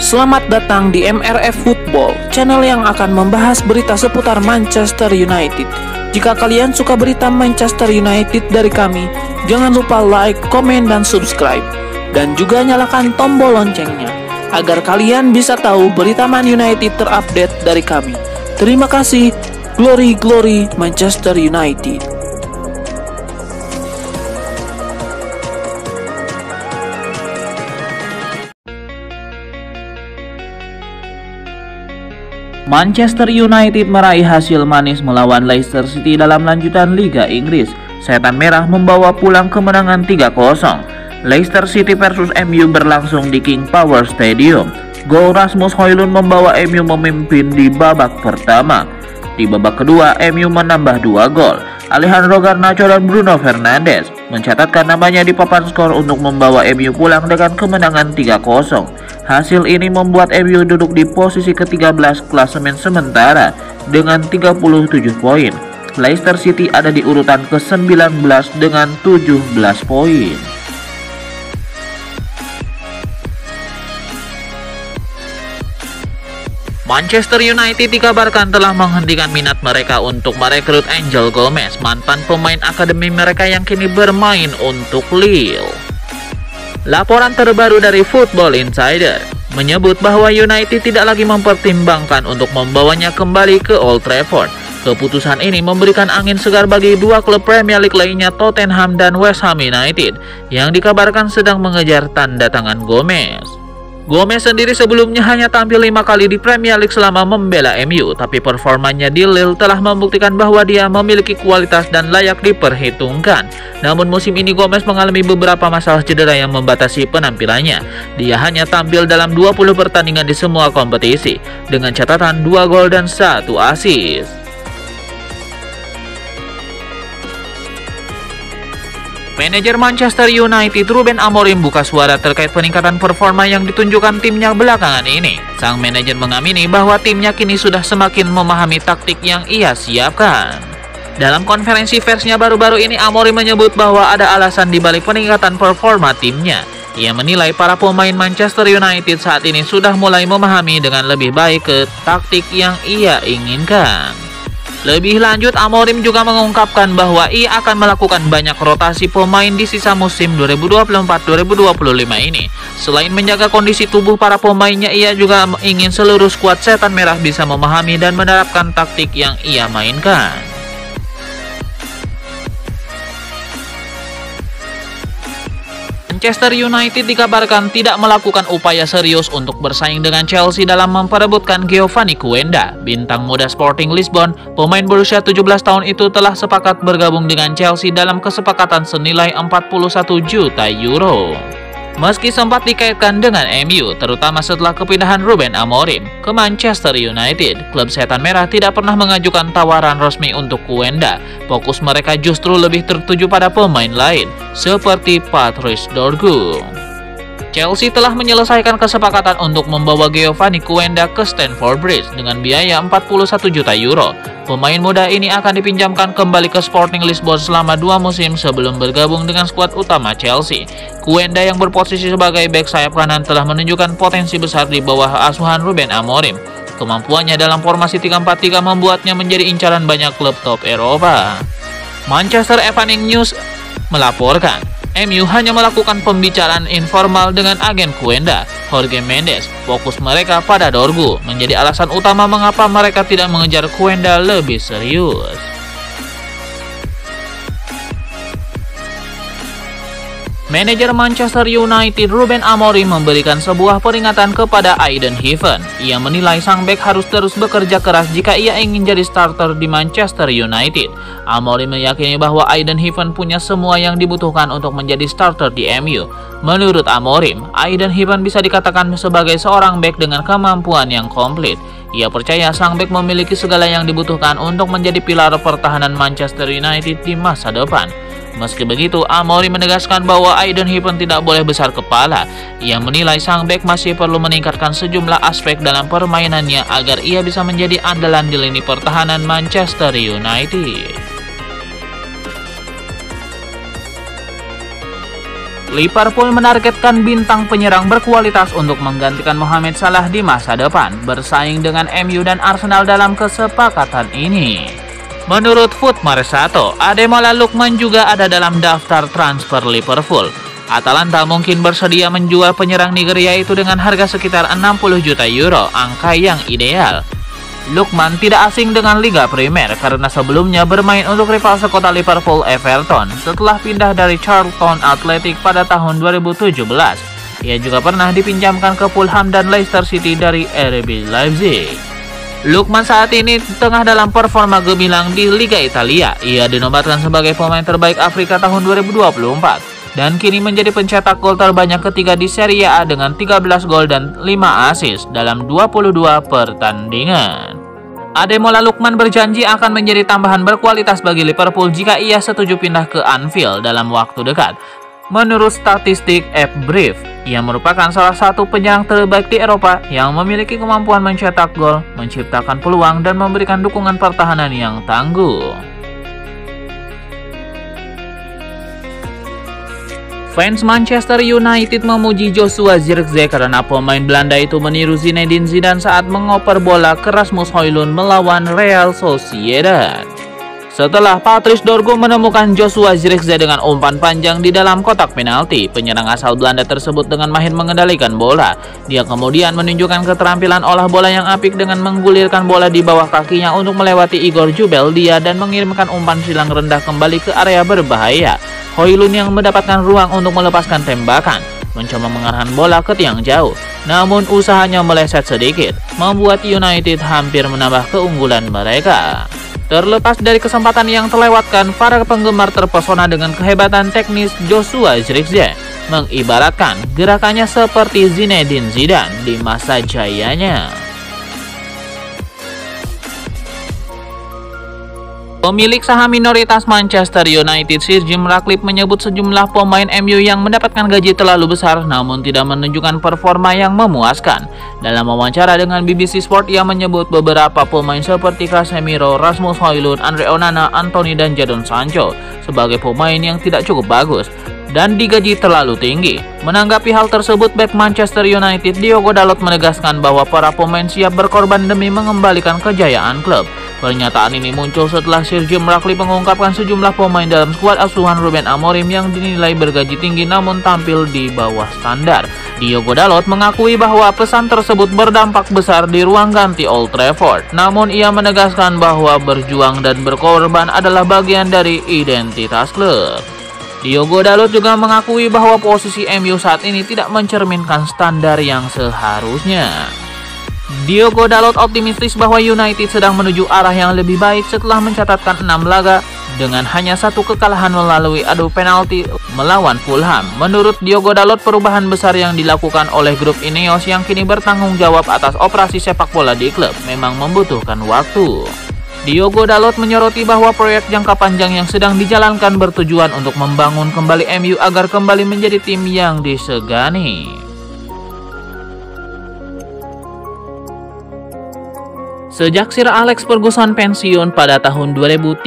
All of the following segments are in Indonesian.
Selamat datang di MRF Football, channel yang akan membahas berita seputar Manchester United. Jika kalian suka berita Manchester United dari kami, jangan lupa like, komen, dan subscribe. Dan juga nyalakan tombol loncengnya, agar kalian bisa tahu berita Man United terupdate dari kami. Terima kasih, Glory Glory Manchester United. Manchester United meraih hasil manis melawan Leicester City dalam lanjutan Liga Inggris. Setan Merah membawa pulang kemenangan 3-0. Leicester City versus MU berlangsung di King Power Stadium. Gol Rasmus Højlund membawa MU memimpin di babak pertama. Di babak kedua, MU menambah 2 gol. Alejandro Garnacho dan Bruno Fernandes mencatatkan namanya di papan skor untuk membawa MU pulang dengan kemenangan 3-0. Hasil ini membuat MU duduk di posisi ke-13 klasemen sementara dengan 37 poin. Leicester City ada di urutan ke-19 dengan 17 poin. Manchester United dikabarkan telah menghentikan minat mereka untuk merekrut Angel Gomez, mantan pemain akademi mereka yang kini bermain untuk Lille. Laporan terbaru dari Football Insider menyebut bahwa United tidak lagi mempertimbangkan untuk membawanya kembali ke Old Trafford. Keputusan ini memberikan angin segar bagi dua klub Premier League lainnya, Tottenham dan West Ham United, yang dikabarkan sedang mengejar tanda tangan Gomez. Gomez sendiri sebelumnya hanya tampil 5 kali di Premier League selama membela MU, tapi performanya di Lille telah membuktikan bahwa dia memiliki kualitas dan layak diperhitungkan. Namun musim ini Gomez mengalami beberapa masalah cedera yang membatasi penampilannya. Dia hanya tampil dalam 20 pertandingan di semua kompetisi, dengan catatan 2 gol dan 1 assist. Manajer Manchester United Ruben Amorim buka suara terkait peningkatan performa yang ditunjukkan timnya belakangan ini. Sang manajer mengamini bahwa timnya kini sudah semakin memahami taktik yang ia siapkan. Dalam konferensi persnya baru-baru ini, Amorim menyebut bahwa ada alasan di balik peningkatan performa timnya. Ia menilai para pemain Manchester United saat ini sudah mulai memahami dengan lebih baik ke taktik yang ia inginkan. Lebih lanjut, Amorim juga mengungkapkan bahwa ia akan melakukan banyak rotasi pemain di sisa musim 2024-2025 ini. Selain menjaga kondisi tubuh para pemainnya, ia juga ingin seluruh skuad Setan Merah bisa memahami dan menerapkan taktik yang ia mainkan. Manchester United dikabarkan tidak melakukan upaya serius untuk bersaing dengan Chelsea dalam memperebutkan Giovanni Quenda. Bintang muda Sporting Lisbon, pemain berusia 17 tahun itu telah sepakat bergabung dengan Chelsea dalam kesepakatan senilai 41 juta euro. Meski sempat dikaitkan dengan MU, terutama setelah kepindahan Ruben Amorim ke Manchester United, klub Setan Merah tidak pernah mengajukan tawaran resmi untuk Quenda. Fokus mereka justru lebih tertuju pada pemain lain, seperti Patrice Dorgu. Chelsea telah menyelesaikan kesepakatan untuk membawa Giovanni Quenda ke Stamford Bridge dengan biaya 41 juta euro. Pemain muda ini akan dipinjamkan kembali ke Sporting Lisbon selama 2 musim sebelum bergabung dengan skuad utama Chelsea. Quenda yang berposisi sebagai bek sayap kanan telah menunjukkan potensi besar di bawah asuhan Ruben Amorim. Kemampuannya dalam formasi 3-4-3 membuatnya menjadi incaran banyak klub top Eropa. Manchester Evening News melaporkan, MU hanya melakukan pembicaraan informal dengan agen Quenda, Jorge Mendes. Fokus mereka pada Dorgu menjadi alasan utama mengapa mereka tidak mengejar Quenda lebih serius. Manajer Manchester United Ruben Amorim memberikan sebuah peringatan kepada Aiden Heaven. Ia menilai sang bek harus terus bekerja keras jika ia ingin jadi starter di Manchester United. Amorim meyakini bahwa Aiden Heaven punya semua yang dibutuhkan untuk menjadi starter di MU. Menurut Amorim, Aiden Heaven bisa dikatakan sebagai seorang bek dengan kemampuan yang komplit. Ia percaya sang bek memiliki segala yang dibutuhkan untuk menjadi pilar pertahanan Manchester United di masa depan. Meski begitu, Amorim menegaskan bahwa Aiden Heaven tidak boleh besar kepala. Ia menilai sang bek masih perlu meningkatkan sejumlah aspek dalam permainannya agar ia bisa menjadi andalan di lini pertahanan Manchester United. Liverpool menargetkan bintang penyerang berkualitas untuk menggantikan Mohamed Salah di masa depan, bersaing dengan MU dan Arsenal dalam kesepakatan ini. Menurut Footmercato, Ademola Lookman juga ada dalam daftar transfer Liverpool. Atalanta mungkin bersedia menjual penyerang Nigeria itu dengan harga sekitar 60 juta euro, angka yang ideal. Lookman tidak asing dengan Liga Primer karena sebelumnya bermain untuk rival sekota Liverpool Everton setelah pindah dari Charlton Athletic pada tahun 2017. Ia juga pernah dipinjamkan ke Fulham dan Leicester City dari RB Leipzig. Lookman saat ini tengah dalam performa gemilang di Liga Italia. Ia dinobatkan sebagai pemain terbaik Afrika tahun 2024 dan kini menjadi pencetak gol terbanyak ketiga di Serie A dengan 13 gol dan 5 assist dalam 22 pertandingan. Ademola Lookman berjanji akan menjadi tambahan berkualitas bagi Liverpool jika ia setuju pindah ke Anfield dalam waktu dekat. Menurut statistik F-Brief, ia merupakan salah satu penyerang terbaik di Eropa yang memiliki kemampuan mencetak gol, menciptakan peluang, dan memberikan dukungan pertahanan yang tangguh. Fans Manchester United memuji Joshua Zirkzee karena pemain Belanda itu meniru Zinedine Zidane saat mengoper bola ke Rasmus Højlund melawan Real Sociedad. Setelah Patrice Dorgu menemukan Joshua Zirkzee dengan umpan panjang di dalam kotak penalti, penyerang asal Belanda tersebut dengan mahir mengendalikan bola. Dia kemudian menunjukkan keterampilan olah bola yang apik dengan menggulirkan bola di bawah kakinya untuk melewati Igor Jubeldia dan mengirimkan umpan silang rendah kembali ke area berbahaya. Højlund yang mendapatkan ruang untuk melepaskan tembakan, mencoba mengarahkan bola ke tiang jauh. Namun usahanya meleset sedikit, membuat United hampir menambah keunggulan mereka. Terlepas dari kesempatan yang terlewatkan, para penggemar terpesona dengan kehebatan teknis Joshua Zirkzee, mengibaratkan gerakannya seperti Zinedine Zidane di masa jayanya. Pemilik saham minoritas Manchester United, Sir Jim Ratcliffe, menyebut sejumlah pemain MU yang mendapatkan gaji terlalu besar namun tidak menunjukkan performa yang memuaskan. Dalam wawancara dengan BBC Sport, ia menyebut beberapa pemain seperti Casemiro, Rasmus Højlund, Andre Onana, Anthony, dan Jadon Sancho sebagai pemain yang tidak cukup bagus dan digaji terlalu tinggi. Menanggapi hal tersebut, bek Manchester United Diogo Dalot menegaskan bahwa para pemain siap berkorban demi mengembalikan kejayaan klub. Pernyataan ini muncul setelah Sir Jim Ratcliffe mengungkapkan sejumlah pemain dalam skuad asuhan Ruben Amorim yang dinilai bergaji tinggi namun tampil di bawah standar. Diogo Dalot mengakui bahwa pesan tersebut berdampak besar di ruang ganti Old Trafford. Namun ia menegaskan bahwa berjuang dan berkorban adalah bagian dari identitas klub. Diogo Dalot juga mengakui bahwa posisi MU saat ini tidak mencerminkan standar yang seharusnya. Diogo Dalot optimistis bahwa United sedang menuju arah yang lebih baik setelah mencatatkan 6 laga dengan hanya 1 kekalahan melalui adu penalti melawan Fulham. Menurut Diogo Dalot, perubahan besar yang dilakukan oleh grup Ineos yang kini bertanggung jawab atas operasi sepak bola di klub memang membutuhkan waktu. Diogo Dalot menyoroti bahwa proyek jangka panjang yang sedang dijalankan bertujuan untuk membangun kembali MU agar kembali menjadi tim yang disegani. Sejak Sir Alex Ferguson pensiun pada tahun 2013,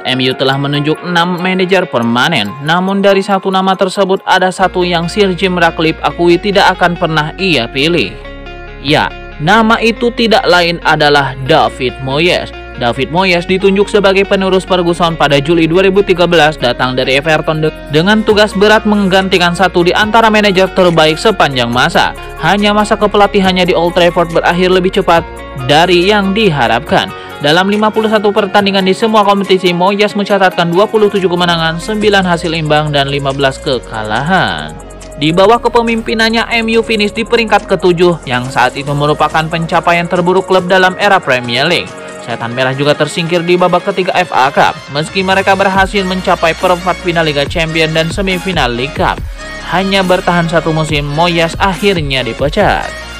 MU telah menunjuk 6 manajer permanen. Namun dari 1 nama tersebut ada 1 yang Sir Jim Ratcliffe akui tidak akan pernah ia pilih. Ya, nama itu tidak lain adalah David Moyes. David Moyes ditunjuk sebagai penerus Ferguson pada Juli 2013, datang dari Everton dengan tugas berat menggantikan 1 di antara manajer terbaik sepanjang masa. Hanya masa kepelatihannya di Old Trafford berakhir lebih cepat dari yang diharapkan. Dalam 51 pertandingan di semua kompetisi, Moyes mencatatkan 27 kemenangan, 9 hasil imbang, dan 15 kekalahan. Di bawah kepemimpinannya, MU finish di peringkat ke-7 yang saat itu merupakan pencapaian terburuk klub dalam era Premier League. Setan Merah juga tersingkir di babak ketiga FA Cup, meski mereka berhasil mencapai perempat final Liga Champions dan semifinal League Cup. Hanya bertahan 1 musim, Moyes akhirnya dipecat.